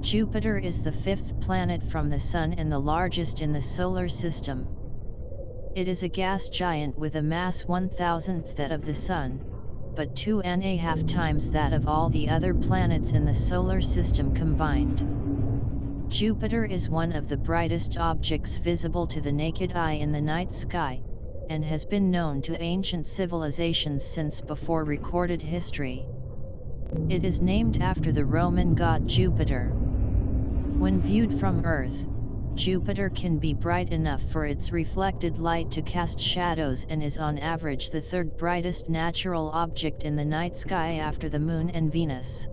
Jupiter is the fifth planet from the Sun and the largest in the Solar System. It is a gas giant with a mass 1,000th that of the Sun, but 2.5 times that of all the other planets in the Solar System combined. Jupiter is one of the brightest objects visible to the naked eye in the night sky, and has been known to ancient civilizations since before recorded history. It is named after the Roman god Jupiter. When viewed from Earth, Jupiter can be bright enough for its reflected light to cast shadows and is on average the third brightest natural object in the night sky after the Moon and Venus.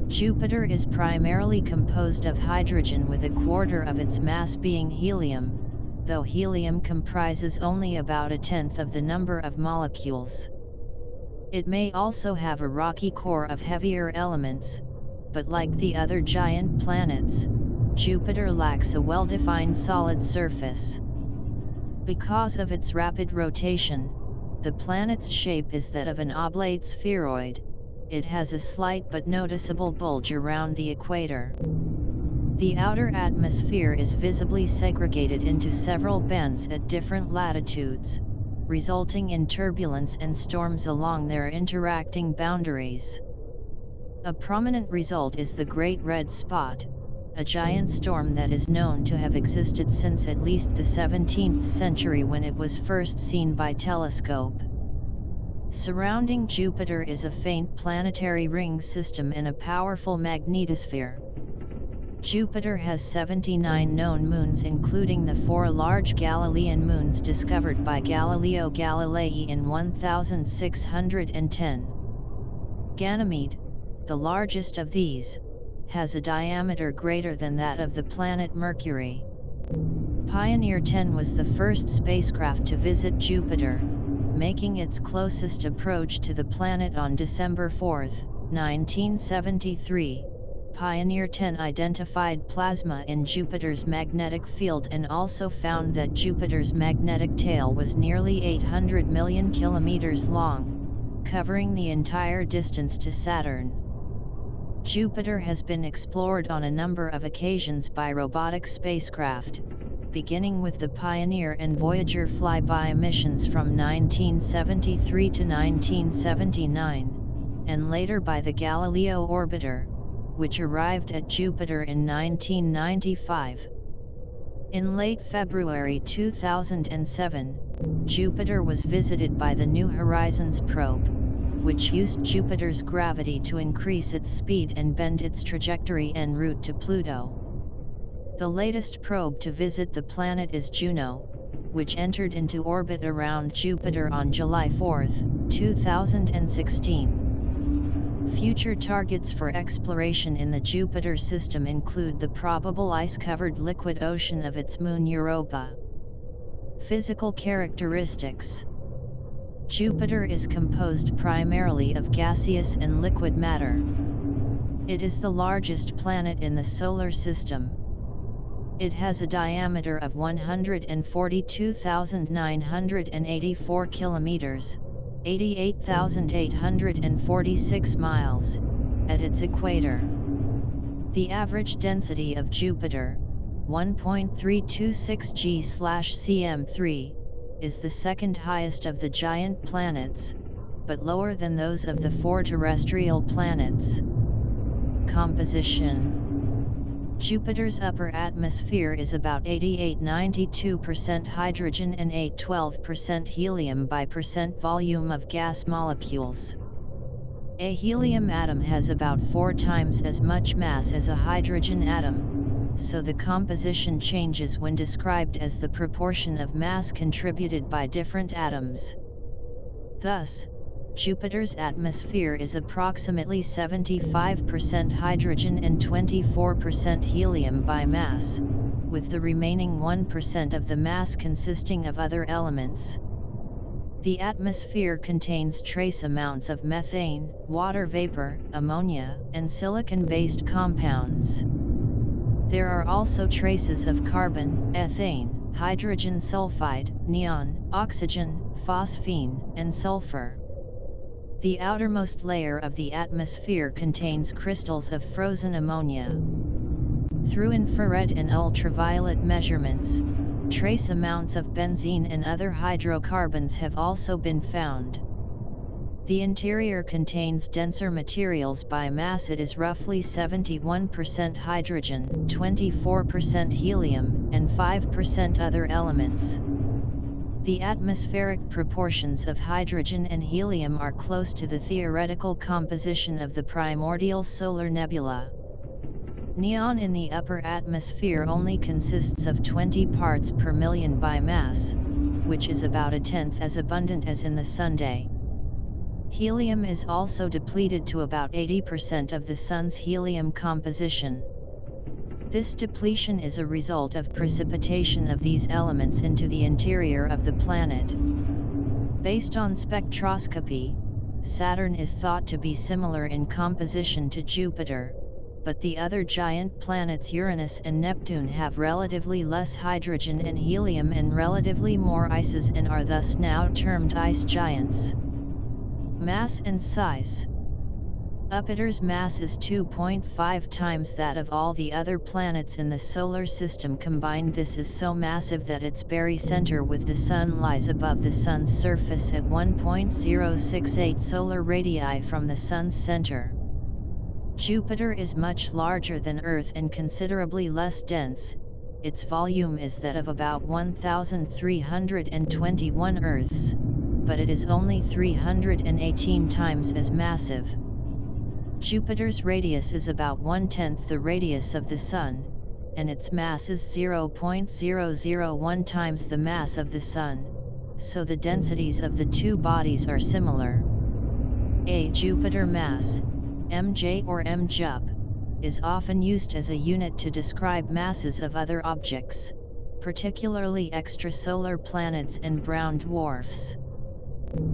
Jupiter is primarily composed of hydrogen with a quarter of its mass being helium, though helium comprises only about 1/10 of the number of molecules. It may also have a rocky core of heavier elements, but like the other giant planets, Jupiter lacks a well-defined solid surface. Because of its rapid rotation, the planet's shape is that of an oblate spheroid. It has a slight but noticeable bulge around the equator. The outer atmosphere is visibly segregated into several bands at different latitudes, resulting in turbulence and storms along their interacting boundaries. A prominent result is the Great Red Spot, a giant storm that is known to have existed since at least the 17th century when it was first seen by telescope. Surrounding Jupiter is a faint planetary ring system and a powerful magnetosphere. Jupiter has 79 known moons, including the 4 large Galilean moons discovered by Galileo Galilei in 1610. Ganymede, the largest of these, has a diameter greater than that of the planet Mercury. Pioneer 10 was the first spacecraft to visit Jupiter, making its closest approach to the planet on December 4, 1973. Pioneer 10 identified plasma in Jupiter's magnetic field and also found that Jupiter's magnetic tail was nearly 800 million kilometers long, covering the entire distance to Saturn. Jupiter has been explored on a number of occasions by robotic spacecraft, beginning with the Pioneer and Voyager flyby missions from 1973 to 1979, and later by the Galileo orbiter, which arrived at Jupiter in 1995. In late February 2007, Jupiter was visited by the New Horizons probe, which used Jupiter's gravity to increase its speed and bend its trajectory en route to Pluto. The latest probe to visit the planet is Juno, which entered into orbit around Jupiter on July 4, 2016. Future targets for exploration in the Jupiter system include the probable ice-covered liquid ocean of its moon Europa. Physical characteristics. Jupiter is composed primarily of gaseous and liquid matter. It is the largest planet in the Solar System. It has a diameter of 142,984 kilometers, 88,846 miles, at its equator. The average density of Jupiter, 1.326 g/cm3, is the second highest of the giant planets, but lower than those of the 4 terrestrial planets. Composition. Jupiter's upper atmosphere is about 88–92% hydrogen and 8–12% helium by percent volume of gas molecules. A helium atom has about 4 times as much mass as a hydrogen atom, so the composition changes when described as the proportion of mass contributed by different atoms. Thus, Jupiter's atmosphere is approximately 75% hydrogen and 24% helium by mass, with the remaining 1% of the mass consisting of other elements. The atmosphere contains trace amounts of methane, water vapor, ammonia, and silicon-based compounds. There are also traces of carbon, ethane, hydrogen sulfide, neon, oxygen, phosphine, and sulfur. The outermost layer of the atmosphere contains crystals of frozen ammonia. Through infrared and ultraviolet measurements, trace amounts of benzene and other hydrocarbons have also been found. The interior contains denser materials. By mass it is roughly 71% hydrogen, 24% helium, and 5% other elements. The atmospheric proportions of hydrogen and helium are close to the theoretical composition of the primordial solar nebula. Neon in the upper atmosphere only consists of 20 parts per million by mass, which is about a tenth as abundant as in the Sunday. Helium is also depleted to about 80% of the Sun's helium composition. This depletion is a result of precipitation of these elements into the interior of the planet. Based on spectroscopy, Saturn is thought to be similar in composition to Jupiter, but the other giant planets Uranus and Neptune have relatively less hydrogen and helium and relatively more ices and are thus now termed ice giants. Mass and size. Jupiter's mass is 2.5 times that of all the other planets in the solar system combined. This is so massive that its barycenter with the Sun lies above the Sun's surface at 1.068 solar radii from the Sun's center. Jupiter is much larger than Earth and considerably less dense. Its volume is that of about 1,321 Earths, but it is only 318 times as massive. Jupiter's radius is about 1/10 the radius of the Sun, and its mass is 0.001 times the mass of the Sun, so the densities of the two bodies are similar. A Jupiter mass, mj or mjup, is often used as a unit to describe masses of other objects, particularly extrasolar planets and brown dwarfs.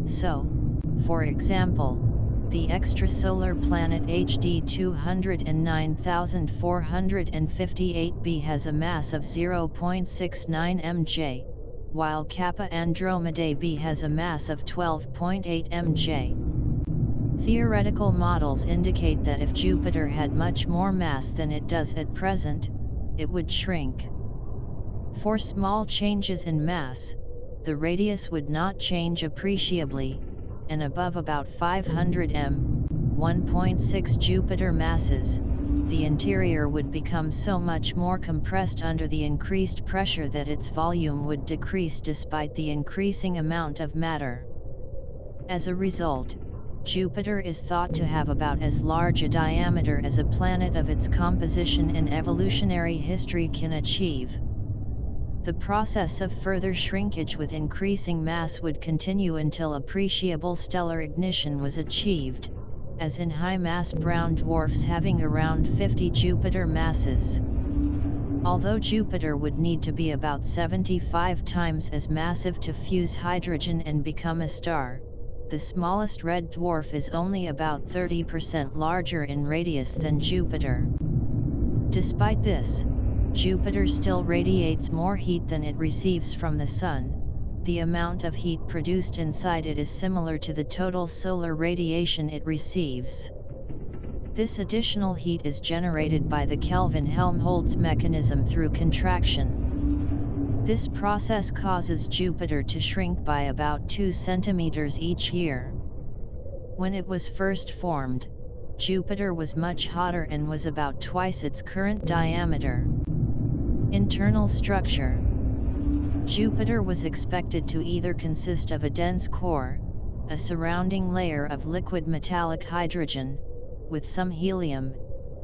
So, for example, the extrasolar planet HD 209,458b has a mass of 0.69 mj, while Kappa Andromedae b has a mass of 12.8 mj. Theoretical models indicate that if Jupiter had much more mass than it does at present, it would shrink. For small changes in mass, the radius would not change appreciably, and above about 500 m, 1.6 Jupiter masses, the interior would become so much more compressed under the increased pressure that its volume would decrease despite the increasing amount of matter. As a result, Jupiter is thought to have about as large a diameter as a planet of its composition and evolutionary history can achieve. The process of further shrinkage with increasing mass would continue until appreciable stellar ignition was achieved, as in high-mass brown dwarfs having around 50 Jupiter masses. Although Jupiter would need to be about 75 times as massive to fuse hydrogen and become a star, the smallest red dwarf is only about 30% larger in radius than Jupiter. Despite this, Jupiter still radiates more heat than it receives from the Sun. The amount of heat produced inside it is similar to the total solar radiation it receives. This additional heat is generated by the Kelvin-Helmholtz mechanism through contraction. This process causes Jupiter to shrink by about 2 centimeters each year. When it was first formed, Jupiter was much hotter and was about twice its current diameter. Internal structure. Jupiter was expected to either consist of a dense core, a surrounding layer of liquid metallic hydrogen, with some helium,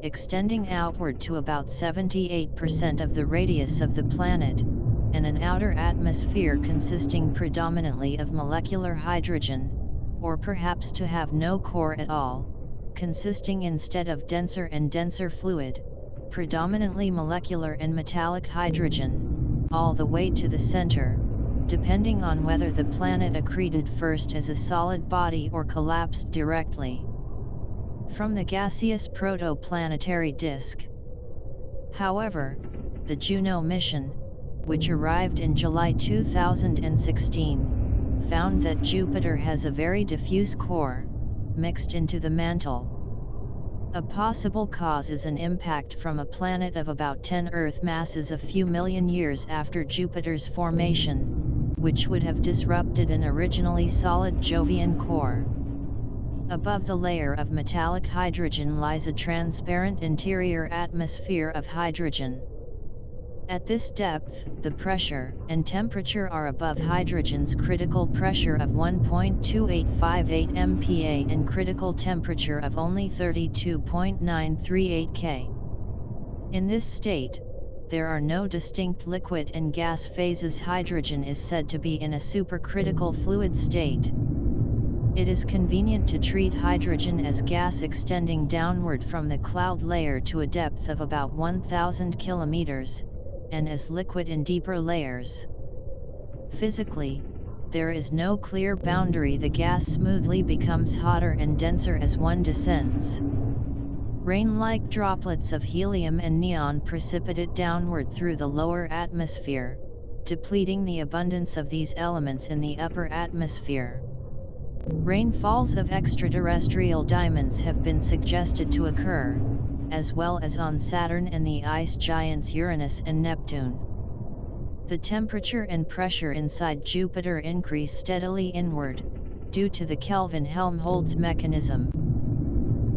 extending outward to about 78% of the radius of the planet, and an outer atmosphere consisting predominantly of molecular hydrogen, or perhaps to have no core at all, consisting instead of denser and denser fluid, predominantly molecular and metallic hydrogen, all the way to the center, depending on whether the planet accreted first as a solid body or collapsed directly from the gaseous protoplanetary disk. However, the Juno mission, which arrived in July 2016, found that Jupiter has a very diffuse core, mixed into the mantle. A possible cause is an impact from a planet of about 10 Earth masses a few million years after Jupiter's formation, which would have disrupted an originally solid Jovian core. Above the layer of metallic hydrogen lies a transparent interior atmosphere of hydrogen. At this depth, the pressure and temperature are above hydrogen's critical pressure of 1.2858 MPa and critical temperature of only 32.938 K. In this state, there are no distinct liquid and gas phases. Hydrogen is said to be in a supercritical fluid state. It is convenient to treat hydrogen as gas extending downward from the cloud layer to a depth of about 1,000 kilometers, and as liquid in deeper layers. Physically, there is no clear boundary. The gas smoothly becomes hotter and denser as one descends. Rain-like droplets of helium and neon precipitate downward through the lower atmosphere, depleting the abundance of these elements in the upper atmosphere. Rainfalls of extraterrestrial diamonds have been suggested to occur, as well as on Saturn and the ice giants Uranus and Neptune. The temperature and pressure inside Jupiter increase steadily inward, due to the Kelvin-Helmholtz mechanism.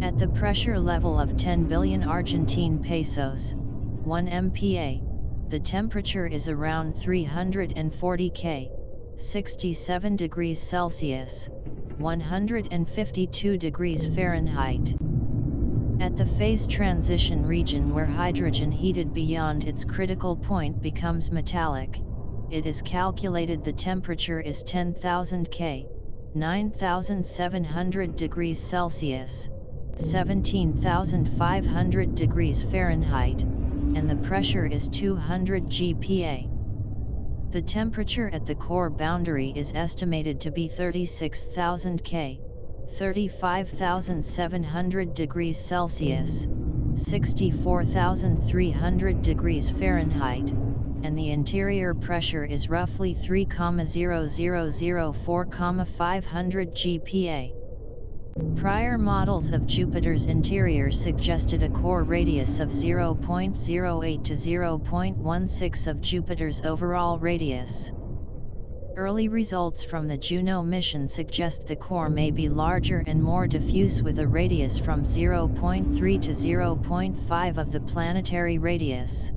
At the pressure level of 10 billion Argentine pesos, 1 MPa, the temperature is around 340 K, 67 degrees Celsius, 152 degrees Fahrenheit. At the phase transition region where hydrogen heated beyond its critical point becomes metallic, it is calculated the temperature is 10,000 K, 9,700 degrees Celsius, 17,500 degrees Fahrenheit, and the pressure is 200 GPa. The temperature at the core boundary is estimated to be 36,000 K, 35,700 degrees Celsius, 64,300 degrees Fahrenheit, and the interior pressure is roughly 3,0004,500 GPa. Prior models of Jupiter's interior suggested a core radius of 0.08 to 0.16 of Jupiter's overall radius. Early results from the Juno mission suggest the core may be larger and more diffuse with a radius from 0.3 to 0.5 of the planetary radius.